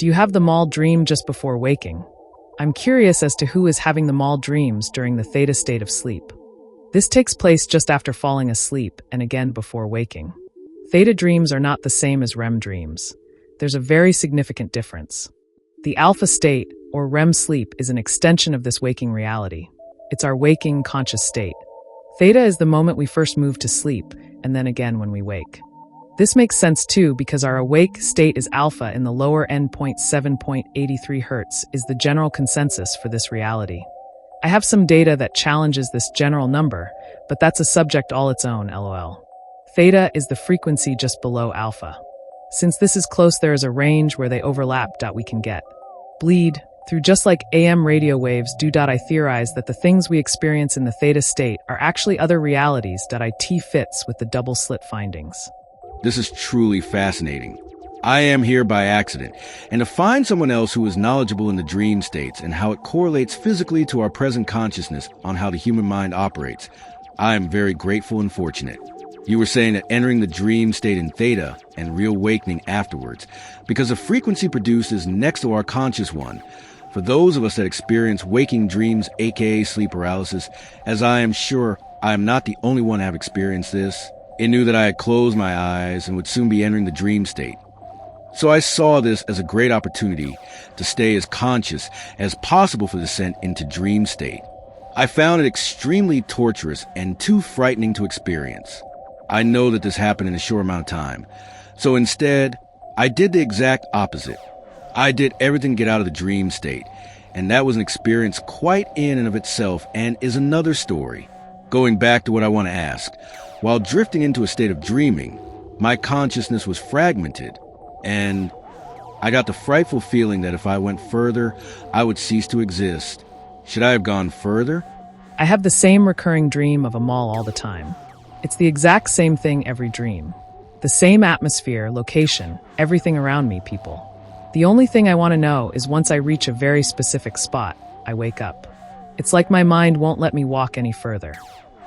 Do you have the mall dream just before waking? I'm curious as to who is having the mall dreams during the theta state of sleep. This takes place just after falling asleep and again before waking. Theta dreams are not the same as REM dreams. There's a very significant difference. The alpha state, or REM sleep, is an extension of this waking reality. It's our waking, conscious state. Theta is the moment we first move to sleep, and then again when we wake. This makes sense too because our awake state is alpha in the lower endpoint. 7.83 Hz is the general consensus for this reality. I have some data that challenges this general number, but that's a subject all its own, lol. Theta is the frequency just below alpha. Since this is close, there is a range where they overlap. We can get bleed through just like AM radio waves do. I theorize that the things we experience in the theta state are actually other realities. It fits with the double slit findings. This is truly fascinating. I am here by accident, and to find someone else who is knowledgeable in the dream states and how it correlates physically to our present consciousness on how the human mind operates, I am very grateful and fortunate. You were saying that entering the dream state in theta and reawakening afterwards, because the frequency produced is next to our conscious one. For those of us that experience waking dreams, aka sleep paralysis, as I am sure I am not the only one to have experienced this, it knew that I had closed my eyes and would soon be entering the dream state. So I saw this as a great opportunity to stay as conscious as possible for the descent into dream state. I found it extremely torturous and too frightening to experience. I know that this happened in a short amount of time. So instead, I did the exact opposite. I did everything to get out of the dream state, and that was an experience quite in and of itself and is another story. Going back to what I want to ask, while drifting into a state of dreaming, my consciousness was fragmented, and I got the frightful feeling that if I went further, I would cease to exist. Should I have gone further? I have the same recurring dream of a mall all the time. It's the exact same thing every dream. The same atmosphere, location, everything around me, people. The only thing I want to know is once I reach a very specific spot, I wake up. It's like my mind won't let me walk any further.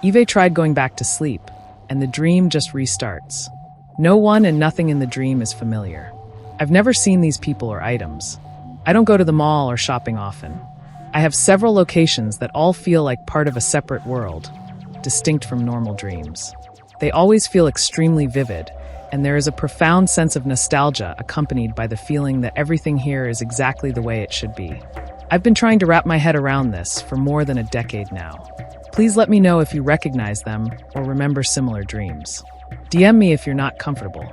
Eve tried going back to sleep, and the dream just restarts. No one and nothing in the dream is familiar. I've never seen these people or items. I don't go to the mall or shopping often. I have several locations that all feel like part of a separate world, distinct from normal dreams. They always feel extremely vivid, and there is a profound sense of nostalgia accompanied by the feeling that everything here is exactly the way it should be. I've been trying to wrap my head around this for more than a decade now. Please let me know if you recognize them or remember similar dreams. DM me if you're not comfortable.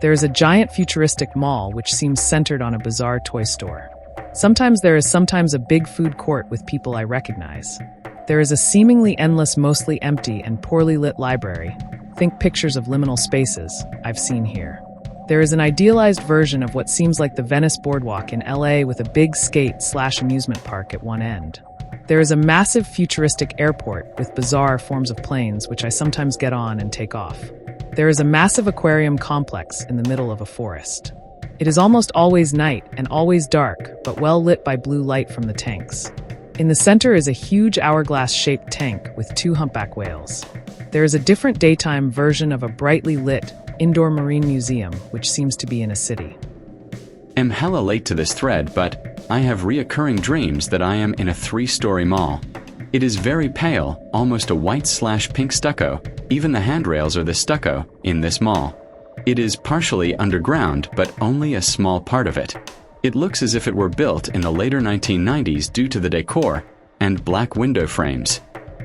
There is a giant futuristic mall which seems centered on a bizarre toy store. Sometimes there is a big food court with people I recognize. There is a seemingly endless, mostly empty and poorly lit library. Think pictures of liminal spaces I've seen here. There is an idealized version of what seems like the Venice Boardwalk in LA with a big skate/amusement park at one end. There is a massive futuristic airport with bizarre forms of planes which I sometimes get on and take off. There is a massive aquarium complex in the middle of a forest. It is almost always night and always dark, but well lit by blue light from the tanks. In the center is a huge hourglass-shaped tank with 2 humpback whales. There is a different daytime version of a brightly lit indoor marine museum, which seems to be in a city. I'm hella late to this thread, but I have reoccurring dreams that I am in a 3-story mall. It is very pale, almost a white/pink stucco. Even the handrails are the stucco in this mall. It is partially underground, but only a small part of it. It looks as if it were built in the later 1990s due to the decor and black window frames.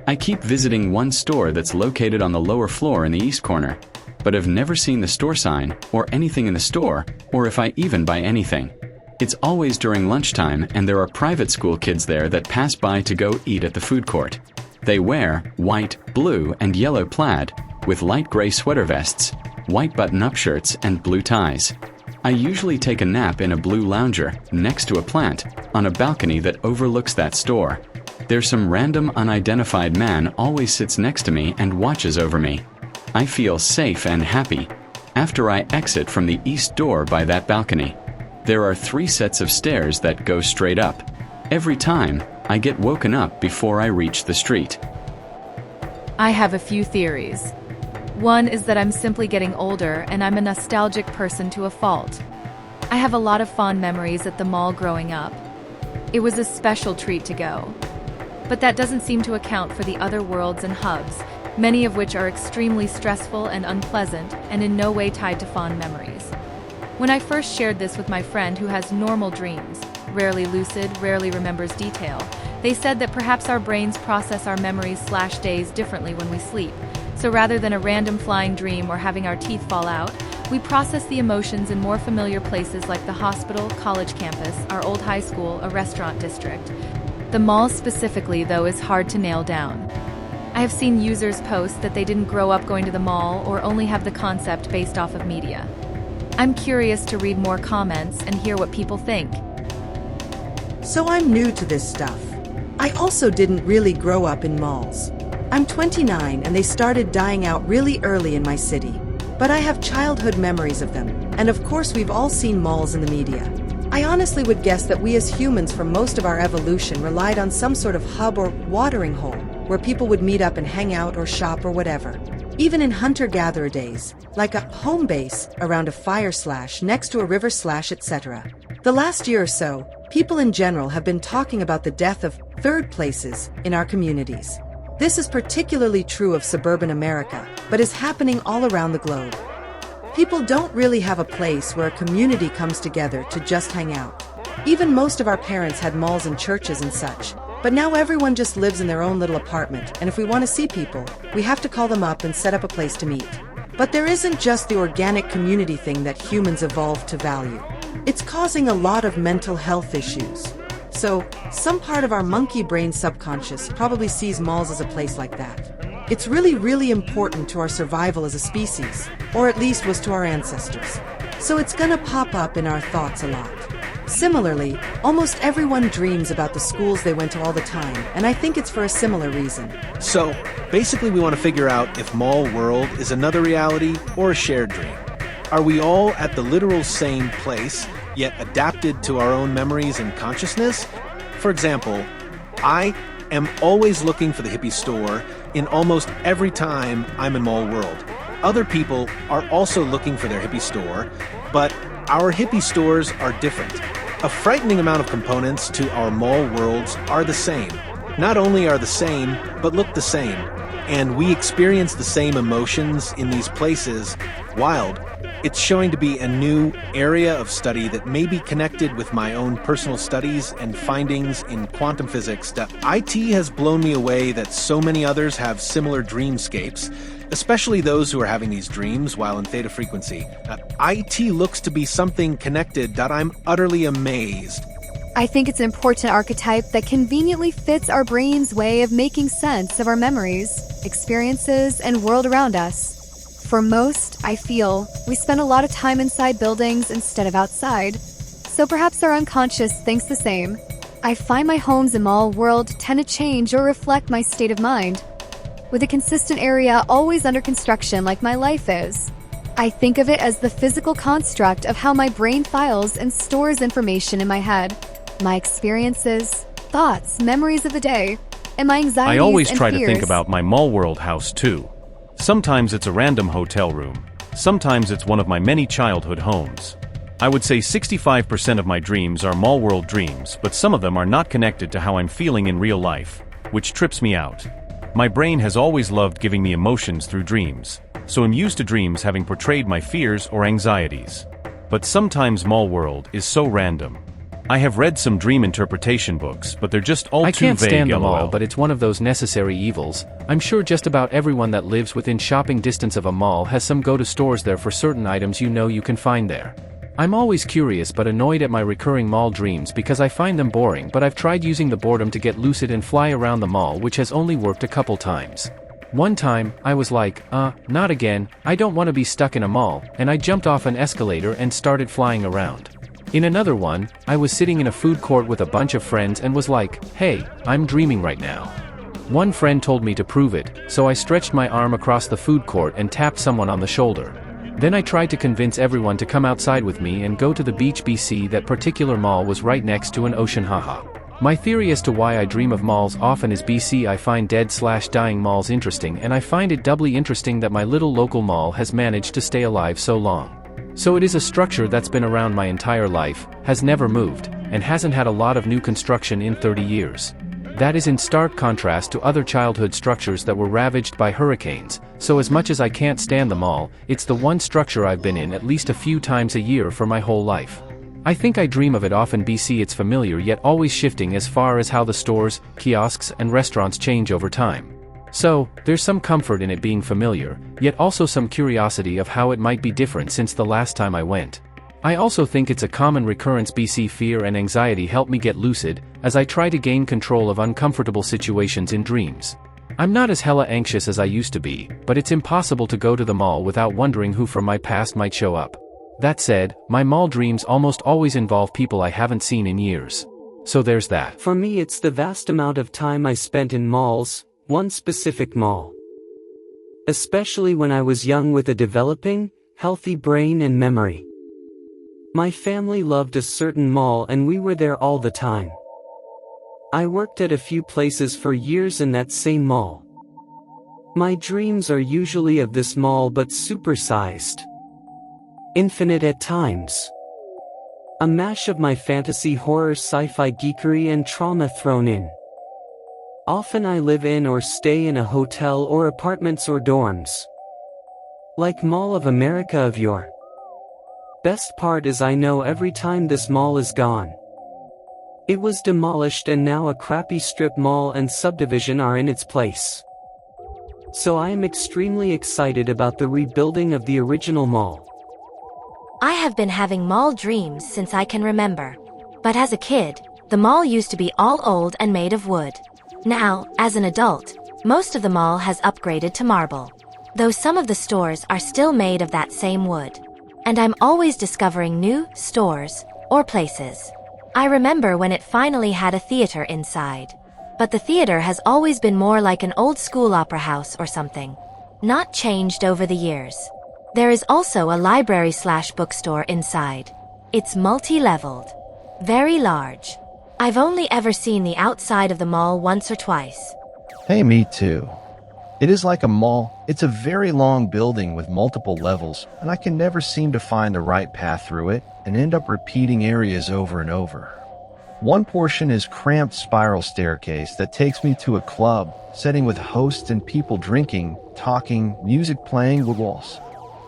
I keep visiting one store that's located on the lower floor in the east corner, but have never seen the store sign or anything in the store, or if I even buy anything. It's always during lunchtime, and there are private school kids there that pass by to go eat at the food court. They wear white, blue, and yellow plaid with light gray sweater vests, white button-up shirts, and blue ties. I usually take a nap in a blue lounger next to a plant on a balcony that overlooks that store. There's some random unidentified man always sits next to me and watches over me. I feel safe and happy after I exit from the east door by that balcony. There are 3 sets of stairs that go straight up. Every time, I get woken up before I reach the street. I have a few theories. One is that I'm simply getting older and I'm a nostalgic person to a fault. I have a lot of fond memories at the mall growing up. It was a special treat to go. But that doesn't seem to account for the other worlds and hubs, many of which are extremely stressful and unpleasant and in no way tied to fond memories. When I first shared this with my friend who has normal dreams, rarely lucid, rarely remembers detail, they said that perhaps our brains process our memories/days differently when we sleep. So rather than a random flying dream or having our teeth fall out, we process the emotions in more familiar places like the hospital, college campus, our old high school, a restaurant district. The mall specifically, though, is hard to nail down. I have seen users post that they didn't grow up going to the mall or only have the concept based off of media. I'm curious to read more comments and hear what people think. So I'm new to this stuff. I also didn't really grow up in malls. I'm 29 and they started dying out really early in my city. But I have childhood memories of them, and of course we've all seen malls in the media. I honestly would guess that we as humans for most of our evolution relied on some sort of hub or watering hole, where people would meet up and hang out or shop or whatever. Even in hunter-gatherer days, like a home base around a fire / next to a river / etc. The last year or so, people in general have been talking about the death of third places in our communities. This is particularly true of suburban America, but is happening all around the globe. People don't really have a place where a community comes together to just hang out. Even most of our parents had malls and churches and such, but now everyone just lives in their own little apartment, and if we want to see people, we have to call them up and set up a place to meet. But there isn't just the organic community thing that humans evolved to value. It's causing a lot of mental health issues. So, some part of our monkey brain subconscious probably sees malls as a place like that. It's really important to our survival as a species, or at least was to our ancestors. So it's gonna pop up in our thoughts a lot. Similarly, almost everyone dreams about the schools they went to all the time, and I think it's for a similar reason. So, basically we want to figure out if mall world is another reality or a shared dream. Are we all at the literal same place, yet adapted to our own memories and consciousness? For example, I am always looking for the hippie store in almost every time I'm in mall world. Other people are also looking for their hippie store, but our hippie stores are different. A frightening amount of components to our mall worlds are the same. Not only are the same, but look the same. And we experience the same emotions in these places. Wild. It's showing to be a new area of study that may be connected with my own personal studies and findings in quantum physics. That IT has blown me away that so many others have similar dreamscapes, especially those who are having these dreams while in theta frequency. IT looks to be something connected that I'm utterly amazed. I think it's an important archetype that conveniently fits our brain's way of making sense of our memories, experiences, and world around us. For most, I feel, we spend a lot of time inside buildings instead of outside, so perhaps our unconscious thinks the same. I find my homes and mall world tend to change or reflect my state of mind, with a consistent area always under construction like my life is. I think of it as the physical construct of how my brain files and stores information in my head, my experiences, thoughts, memories of the day, and my anxieties and fears. I always try to think about my mall world house too. Sometimes it's a random hotel room. Sometimes it's one of my many childhood homes. I would say 65% of my dreams are mall world dreams, but some of them are not connected to how I'm feeling in real life, which trips me out. My brain has always loved giving me emotions through dreams, so I'm used to dreams having portrayed my fears or anxieties. But sometimes mall world is so random. I have read some dream interpretation books, but they're just all too vague. I can't stand them LOL. all, but it's one of those necessary evils. I'm sure just about everyone that lives within shopping distance of a mall has some go-to stores there for certain items you can find there. I'm always curious but annoyed at my recurring mall dreams because I find them boring, but I've tried using the boredom to get lucid and fly around the mall, which has only worked a couple times. One time, I was like, not again, I don't want to be stuck in a mall, and I jumped off an escalator and started flying around. In another one, I was sitting in a food court with a bunch of friends and was like, hey, I'm dreaming right now. One friend told me to prove it, so I stretched my arm across the food court and tapped someone on the shoulder. Then I tried to convince everyone to come outside with me and go to the beach BC. That particular mall was right next to an ocean, haha. My theory as to why I dream of malls often is BC. I find dead/dying malls interesting, and I find it doubly interesting that my little local mall has managed to stay alive so long. So it is a structure that's been around my entire life, has never moved, and hasn't had a lot of new construction in 30 years. That is in stark contrast to other childhood structures that were ravaged by hurricanes, so as much as I can't stand them all, it's the one structure I've been in at least a few times a year for my whole life. I think I dream of it often. It's familiar yet always shifting as far as how the stores, kiosks, and restaurants change over time. So, there's some comfort in it being familiar, yet also some curiosity of how it might be different since the last time I went. I also think it's a common recurrence. Fear and anxiety help me get lucid, as I try to gain control of uncomfortable situations in dreams. I'm not as hella anxious as I used to be, but it's impossible to go to the mall without wondering who from my past might show up. That said, my mall dreams almost always involve people I haven't seen in years. So there's that. For me, it's the vast amount of time I spent in malls, one specific mall. Especially when I was young with a developing, healthy brain and memory. My family loved a certain mall and we were there all the time. I worked at a few places for years in that same mall. My dreams are usually of this mall but supersized. Infinite at times. A mash of my fantasy, horror, sci-fi geekery and trauma thrown in. Often I live in or stay in a hotel or apartments or dorms. Like Mall of America of yore. Best part is I know every time this mall is gone. It was demolished and now a crappy strip mall and subdivision are in its place. So I am extremely excited about the rebuilding of the original mall. I have been having mall dreams since I can remember. But as a kid, the mall used to be all old and made of wood. Now, as an adult, most of the mall has upgraded to marble. Though some of the stores are still made of that same wood. And I'm always discovering new stores or places. I remember when it finally had a theater inside. But the theater has always been more like an old school opera house or something. Not changed over the years. There is also a library/bookstore inside. It's multi-leveled. Very large. I've only ever seen the outside of the mall once or twice. Hey, me too. It is like a mall. It's a very long building with multiple levels, and I can never seem to find the right path through it and end up repeating areas over and over. One portion is cramped spiral staircase that takes me to a club, setting with hosts and people drinking, talking, music playing with walls.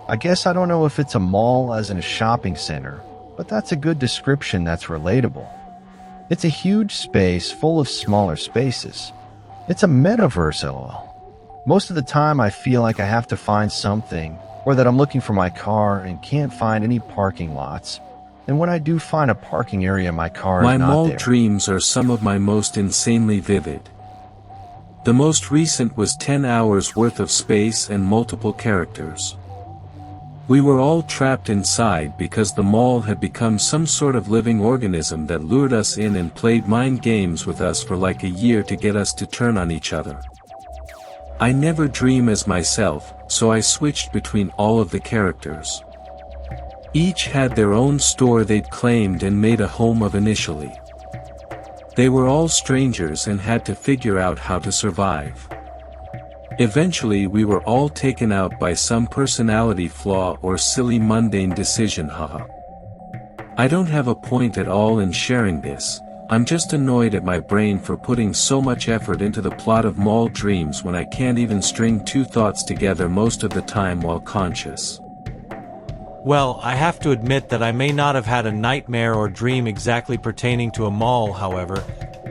I guess I don't know if it's a mall as in a shopping center, but that's a good description that's relatable. It's a huge space full of smaller spaces. It's a metaverse, lol. Most of the time I feel like I have to find something, or that I'm looking for my car and can't find any parking lots. And when I do find a parking area, my car is not there. My mall dreams are some of my most insanely vivid. The most recent was 10 hours worth of space and multiple characters. We were all trapped inside because the mall had become some sort of living organism that lured us in and played mind games with us for like a year to get us to turn on each other. I never dream as myself, so I switched between all of the characters. Each had their own store they'd claimed and made a home of initially. They were all strangers and had to figure out how to survive. Eventually we were all taken out by some personality flaw or silly mundane decision, haha. I don't have a point at all in sharing this, I'm just annoyed at my brain for putting so much effort into the plot of mall dreams when I can't even string two thoughts together most of the time while conscious. Well, I have to admit that I may not have had a nightmare or dream exactly pertaining to a mall, however.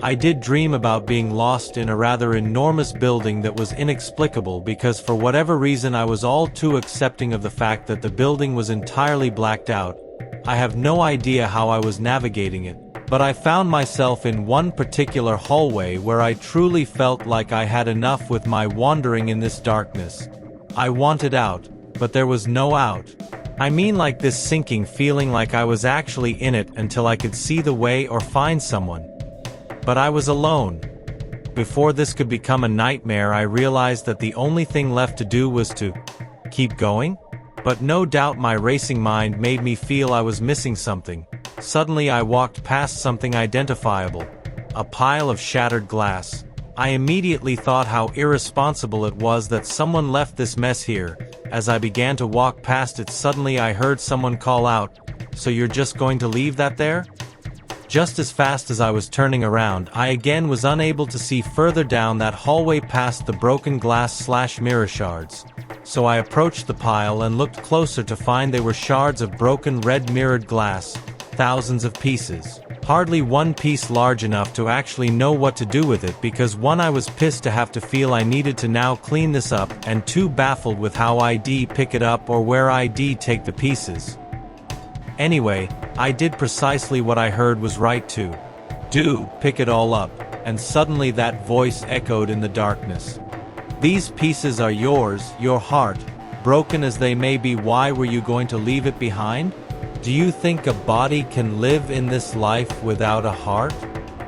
I did dream about being lost in a rather enormous building that was inexplicable because for whatever reason I was all too accepting of the fact that the building was entirely blacked out. I have no idea how I was navigating it, but I found myself in one particular hallway where I truly felt like I had enough with my wandering in this darkness. I wanted out, but there was no out. I mean like this sinking feeling like I was actually in it until I could see the way or find someone. But I was alone. Before this could become a nightmare, I realized that the only thing left to do was to keep going. But no doubt my racing mind made me feel I was missing something. Suddenly I walked past something identifiable. A pile of shattered glass. I immediately thought how irresponsible it was that someone left this mess here. As I began to walk past it, suddenly I heard someone call out, "So you're just going to leave that there?" Just as fast as I was turning around, I again was unable to see further down that hallway past the broken glass/mirror shards. So I approached the pile and looked closer to find they were shards of broken red mirrored glass, thousands of pieces. Hardly one piece large enough to actually know what to do with it, because one, I was pissed to have to feel I needed to now clean this up, and two, baffled with how I'd pick it up or where I'd take the pieces. Anyway, I did precisely what I heard was right to do, pick it all up, and suddenly that voice echoed in the darkness. "These pieces are yours, your heart, broken as they may be. Why were you going to leave it behind? Do you think a body can live in this life without a heart?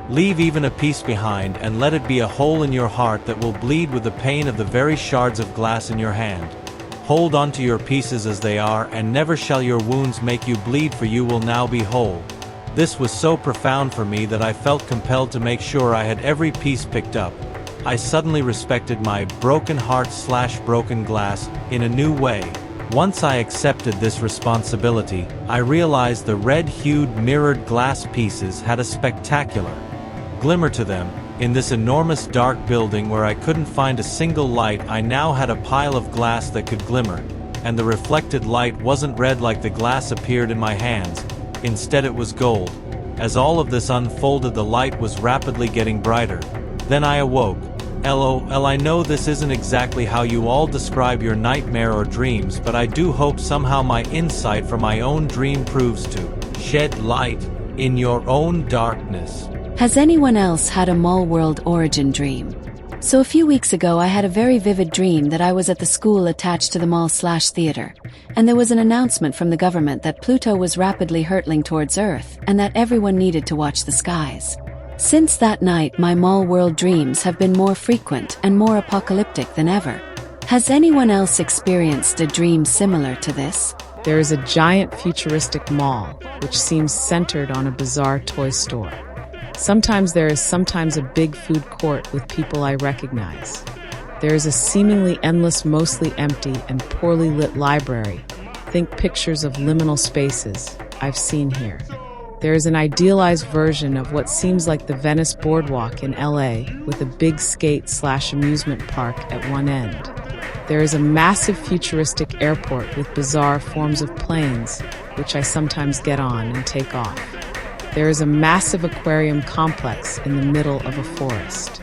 Leave even a piece behind and let it be a hole in your heart that will bleed with the pain of the very shards of glass in your hand. Hold on to your pieces as they are, and never shall your wounds make you bleed, for you will now be whole." This was so profound for me that I felt compelled to make sure I had every piece picked up. I suddenly respected my broken heart/broken glass in a new way. Once I accepted this responsibility, I realized the red-hued mirrored glass pieces had a spectacular glimmer to them. In this enormous dark building where I couldn't find a single light, I now had a pile of glass that could glimmer, and the reflected light wasn't red like the glass appeared in my hands. Instead it was gold. As all of this unfolded, the light was rapidly getting brighter. Then I awoke. LOL, I know this isn't exactly how you all describe your nightmare or dreams, but I do hope somehow my insight from my own dream proves to shed light in your own darkness. Has anyone else had a mall world origin dream? So a few weeks ago I had a very vivid dream that I was at the school attached to the mall/theater, and there was an announcement from the government that Pluto was rapidly hurtling towards Earth and that everyone needed to watch the skies. Since that night, my mall world dreams have been more frequent and more apocalyptic than ever. Has anyone else experienced a dream similar to this? There is a giant futuristic mall, which seems centered on a bizarre toy store. Sometimes there is sometimes a big food court with people I recognize. There is a seemingly endless, mostly empty and poorly lit library. Think pictures of liminal spaces I've seen here. There is an idealized version of what seems like the Venice Boardwalk in LA, with a big skate/amusement park at one end. There is a massive futuristic airport with bizarre forms of planes, which I sometimes get on and take off. There is a massive aquarium complex in the middle of a forest.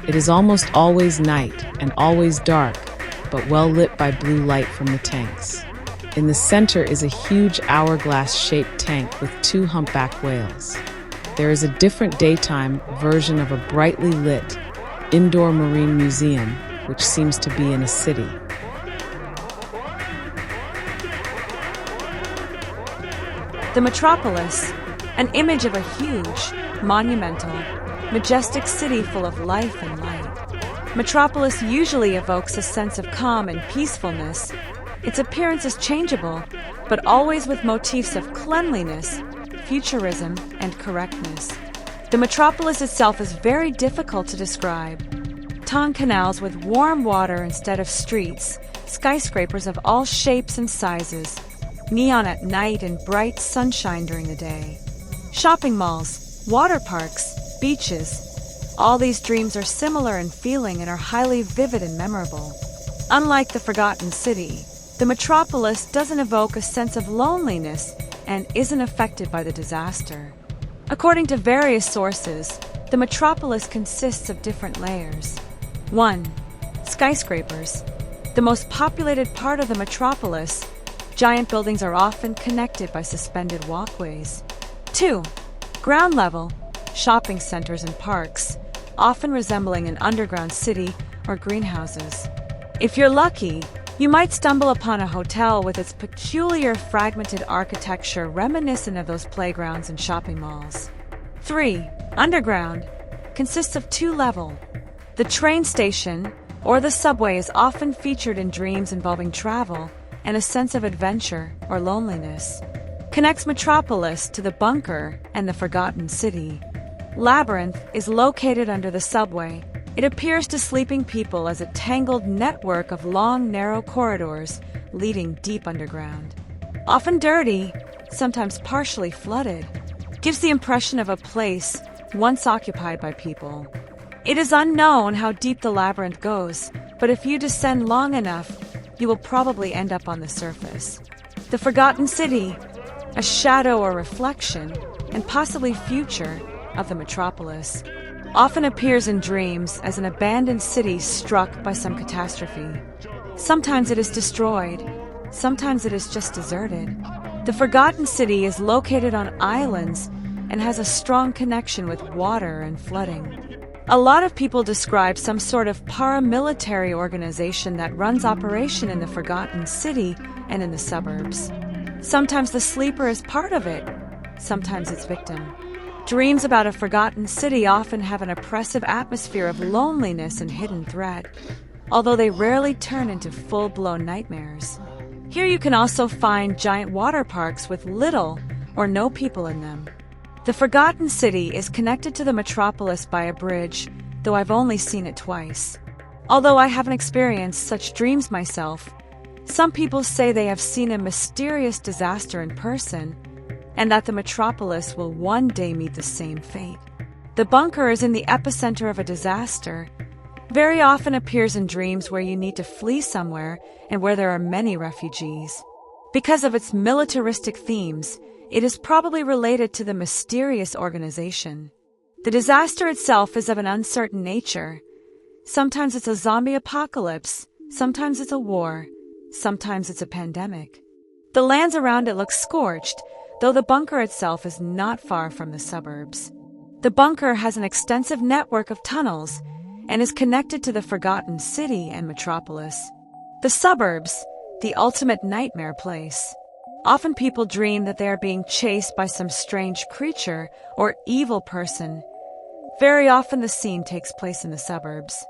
It is almost always night and always dark, but well lit by blue light from the tanks. In the center is a huge hourglass-shaped tank with two humpback whales. There is a different daytime version of a brightly lit indoor marine museum, which seems to be in a city. The metropolis, an image of a huge, monumental, majestic city full of life and light. Metropolis usually evokes a sense of calm and peacefulness. Its appearance is changeable, but always with motifs of cleanliness, futurism, and correctness. The metropolis itself is very difficult to describe. Tongue canals with warm water instead of streets, skyscrapers of all shapes and sizes, neon at night and bright sunshine during the day. Shopping malls, water parks, beaches. All these dreams are similar in feeling and are highly vivid and memorable. Unlike the forgotten city, the metropolis doesn't evoke a sense of loneliness and isn't affected by the disaster. According to various sources, the metropolis consists of different layers. 1. Skyscrapers. The most populated part of the metropolis, giant buildings are often connected by suspended walkways. 2. Ground level. Shopping centers and parks, often resembling an underground city or greenhouses. If you're lucky, you might stumble upon a hotel with its peculiar fragmented architecture reminiscent of those playgrounds and shopping malls. 3. Underground. Consists of 2 levels. The train station or the subway is often featured in dreams involving travel and a sense of adventure or loneliness. Connects Metropolis to the bunker and the forgotten city. Labyrinth is located under the subway, It appears to sleeping people as a tangled network of long, narrow corridors leading deep underground. Often dirty, sometimes partially flooded, gives the impression of a place once occupied by people. It is unknown how deep the labyrinth goes, but if you descend long enough, you will probably end up on the surface. The Forgotten City, a shadow or reflection, and possibly future, of the metropolis, often appears in dreams as an abandoned city struck by some catastrophe. Sometimes it is destroyed, sometimes it is just deserted. The Forgotten City is located on islands and has a strong connection with water and flooding. A lot of people describe some sort of paramilitary organization that runs operation in the Forgotten City and in the suburbs. Sometimes the sleeper is part of it, sometimes its victim. Dreams about a forgotten city often have an oppressive atmosphere of loneliness and hidden threat, although they rarely turn into full-blown nightmares. Here you can also find giant water parks with little or no people in them. The Forgotten City is connected to the metropolis by a bridge, though I've only seen it twice. Although I haven't experienced such dreams myself, some people say they have seen a mysterious disaster in person, and that the metropolis will one day meet the same fate. The bunker is in the epicenter of a disaster, very often appears in dreams where you need to flee somewhere and where there are many refugees. Because of its militaristic themes, it is probably related to the mysterious organization. The disaster itself is of an uncertain nature. Sometimes it's a zombie apocalypse, sometimes it's a war, sometimes it's a pandemic. The lands around it look scorched, though the bunker itself is not far from the suburbs. The bunker has an extensive network of tunnels and is connected to the Forgotten City and metropolis. The suburbs, the ultimate nightmare place. Often people dream that they are being chased by some strange creature or evil person. Very often the scene takes place in the suburbs.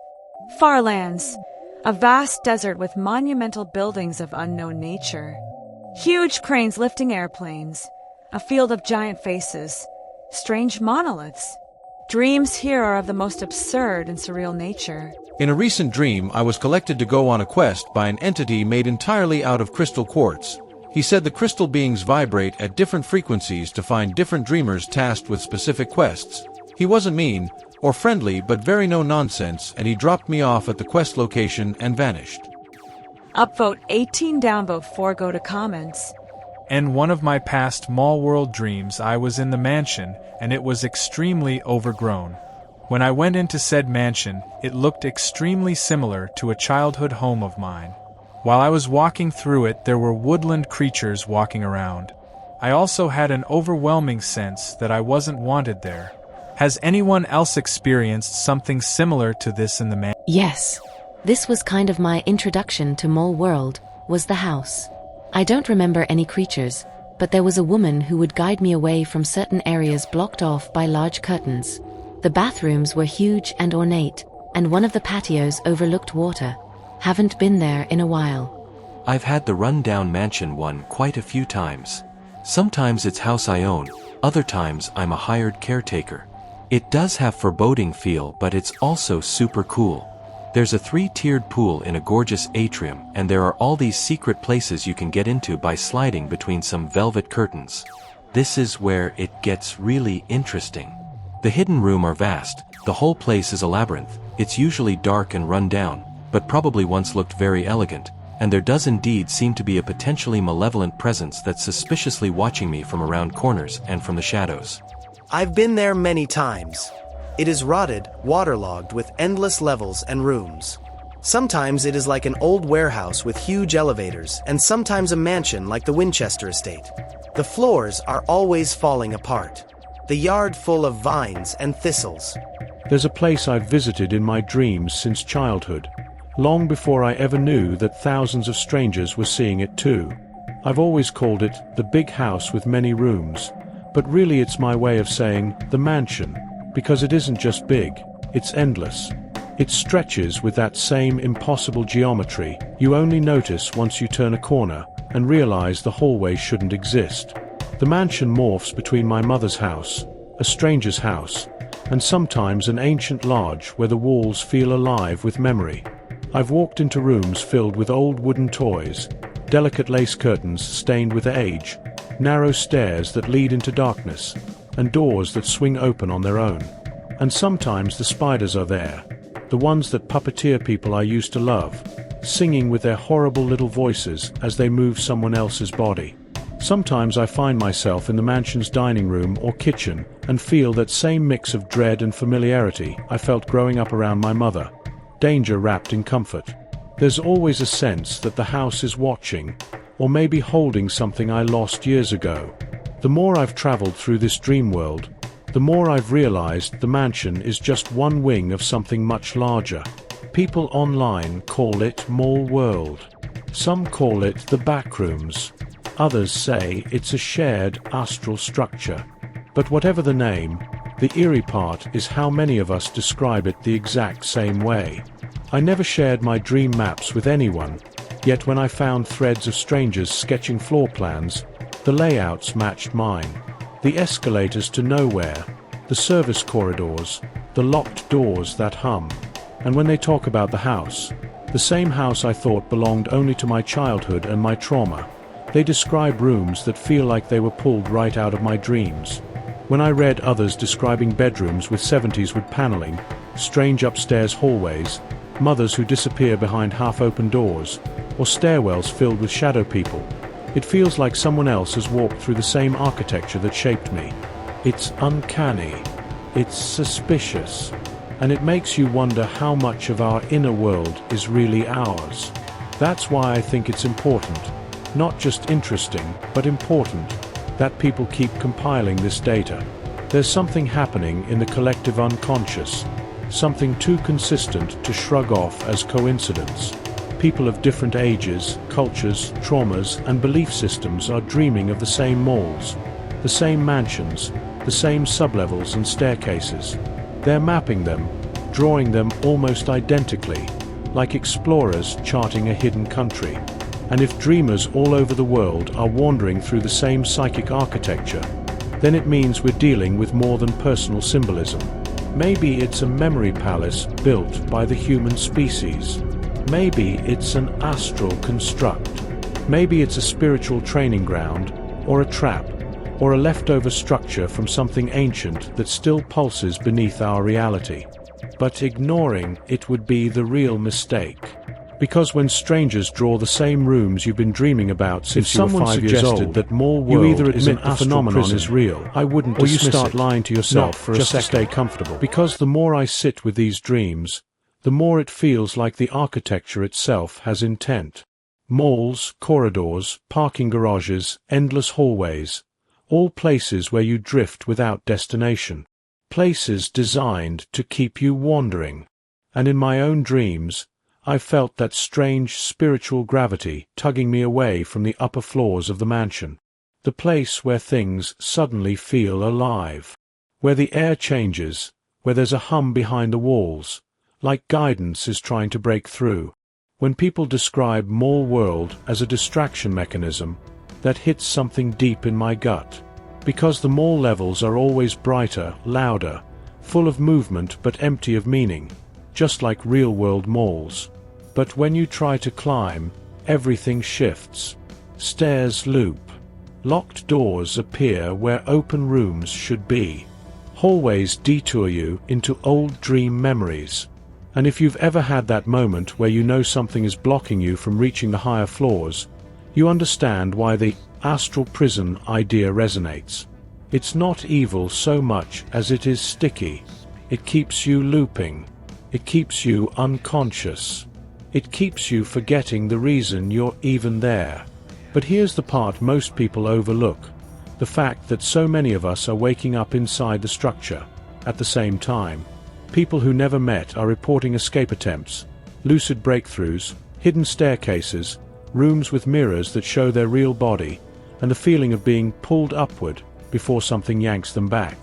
Far lands, a vast desert with monumental buildings of unknown nature. Huge cranes lifting airplanes, a field of giant faces, strange monoliths. Dreams here are of the most absurd and surreal nature. In a recent dream, I was collected to go on a quest by an entity made entirely out of crystal quartz. He said the crystal beings vibrate at different frequencies to find different dreamers tasked with specific quests. He wasn't mean or friendly, but very no-nonsense, and he dropped me off at the quest location and vanished. Upvote 18, downvote 4, go to comments. In one of my past mall world dreams, I was in the mansion, and it was extremely overgrown. When I went into said mansion, it looked extremely similar to a childhood home of mine. While I was walking through it, there were woodland creatures walking around. I also had an overwhelming sense that I wasn't wanted there. Has anyone else experienced something similar to this in the mansion? Yes. This was kind of my introduction to Mole World, was the house. I don't remember any creatures, but there was a woman who would guide me away from certain areas blocked off by large curtains. The bathrooms were huge and ornate, and one of the patios overlooked water. Haven't been there in a while. I've had the rundown mansion one quite a few times. Sometimes it's house I own, other times I'm a hired caretaker. It does have foreboding feel, but it's also super cool. There's a 3-tiered pool in a gorgeous atrium, and there are all these secret places you can get into by sliding between some velvet curtains. This is where it gets really interesting. The hidden rooms are vast, the whole place is a labyrinth, it's usually dark and run down, but probably once looked very elegant, and there does indeed seem to be a potentially malevolent presence that's suspiciously watching me from around corners and from the shadows. I've been there many times. It is rotted, waterlogged with endless levels and rooms. Sometimes it is like an old warehouse with huge elevators, and sometimes a mansion like the Winchester estate. The floors are always falling apart. The yard full of vines and thistles. There's a place I've visited in my dreams since childhood, long before I ever knew that thousands of strangers were seeing it too. I've always called it the big house with many rooms, but really it's my way of saying the mansion. Because it isn't just big, it's endless. It stretches with that same impossible geometry you only notice once you turn a corner and realize the hallway shouldn't exist. The mansion morphs between my mother's house, a stranger's house, and sometimes an ancient lodge where the walls feel alive with memory. I've walked into rooms filled with old wooden toys, delicate lace curtains stained with age, narrow stairs that lead into darkness, and doors that swing open on their own. And sometimes the spiders are there, the ones that puppeteer people I used to love, singing with their horrible little voices as they move someone else's body. Sometimes I find myself in the mansion's dining room or kitchen and feel that same mix of dread and familiarity I felt growing up around my mother, danger wrapped in comfort. There's always a sense that the house is watching, or maybe holding something I lost years ago. The more I've traveled through this dream world, the more I've realized the mansion is just one wing of something much larger. People online call it Mall World. Some call it the backrooms. Others say it's a shared astral structure. But whatever the name, the eerie part is how many of us describe it the exact same way. I never shared my dream maps with anyone, yet when I found threads of strangers sketching floor plans, the layouts matched mine. The escalators to nowhere, the service corridors, the locked doors that hum. And when they talk about the house, the same house I thought belonged only to my childhood and my trauma, they describe rooms that feel like they were pulled right out of my dreams. When I read others describing bedrooms with 70s wood paneling, strange upstairs hallways, mothers who disappear behind half-open doors, or stairwells filled with shadow people, it feels like someone else has walked through the same architecture that shaped me. It's uncanny, it's suspicious, and it makes you wonder how much of our inner world is really ours. That's why I think it's important, not just interesting, but important, that people keep compiling this data. There's something happening in the collective unconscious, something too consistent to shrug off as coincidence. People of different ages, cultures, traumas, and belief systems are dreaming of the same malls, the same mansions, the same sublevels and staircases. They're mapping them, drawing them almost identically, like explorers charting a hidden country. And if dreamers all over the world are wandering through the same psychic architecture, then it means we're dealing with more than personal symbolism. Maybe it's a memory palace built by the human species. Maybe it's an astral construct. Maybe it's a spiritual training ground, or a trap, or a leftover structure from something ancient that still pulses beneath our reality. But ignoring it would be the real mistake. Because when strangers draw the same rooms you've been dreaming about since you were 5 years old, that Mall World you either admit the phenomenon is real, I wouldn't or you start lying to yourself for just to stay comfortable. Because the more I sit with these dreams, the more it feels like the architecture itself has intent. Malls, corridors, parking garages, endless hallways, all places where you drift without destination. Places designed to keep you wandering. And in my own dreams, I felt that strange spiritual gravity tugging me away from the upper floors of the mansion. The place where things suddenly feel alive. Where the air changes, where there's a hum behind the walls, like guidance is trying to break through. When people describe Mall World as a distraction mechanism, that hits something deep in my gut. Because the mall levels are always brighter, louder, full of movement but empty of meaning, just like real-world malls. But when you try to climb, everything shifts. Stairs loop. Locked doors appear where open rooms should be. Hallways detour you into old dream memories. And if you've ever had that moment where you know something is blocking you from reaching the higher floors, you understand why the astral prison idea resonates. It's not evil so much as it is sticky. It keeps you looping. It keeps you unconscious. It keeps you forgetting the reason you're even there. But here's the part most people overlook. The fact that so many of us are waking up inside the structure. At the same time, people who never met are reporting escape attempts, lucid breakthroughs, hidden staircases, rooms with mirrors that show their real body, and the feeling of being pulled upward before something yanks them back.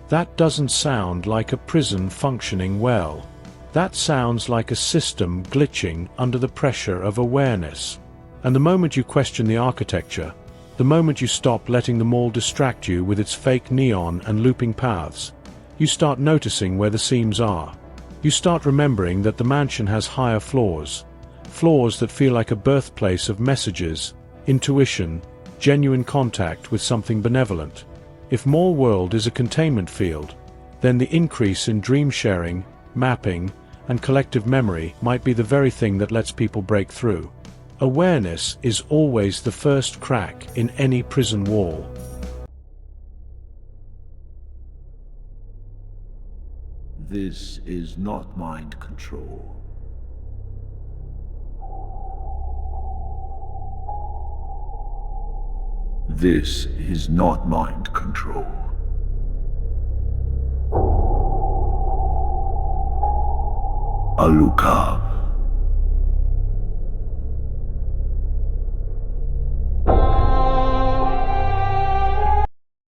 That doesn't sound like a prison functioning well. That sounds like a system glitching under the pressure of awareness. And the moment you question the architecture, the moment you stop letting the mall distract you with its fake neon and looping paths, You start noticing where the seams are. You start remembering that the mansion has higher floors. Floors that feel like a birthplace of messages, intuition, genuine contact with something benevolent. If Mall World is a containment field, then the increase in dream sharing, mapping, and collective memory might be the very thing that lets people break through. Awareness is always the first crack in any prison wall. This is not mind control. This is not mind control. Alucard.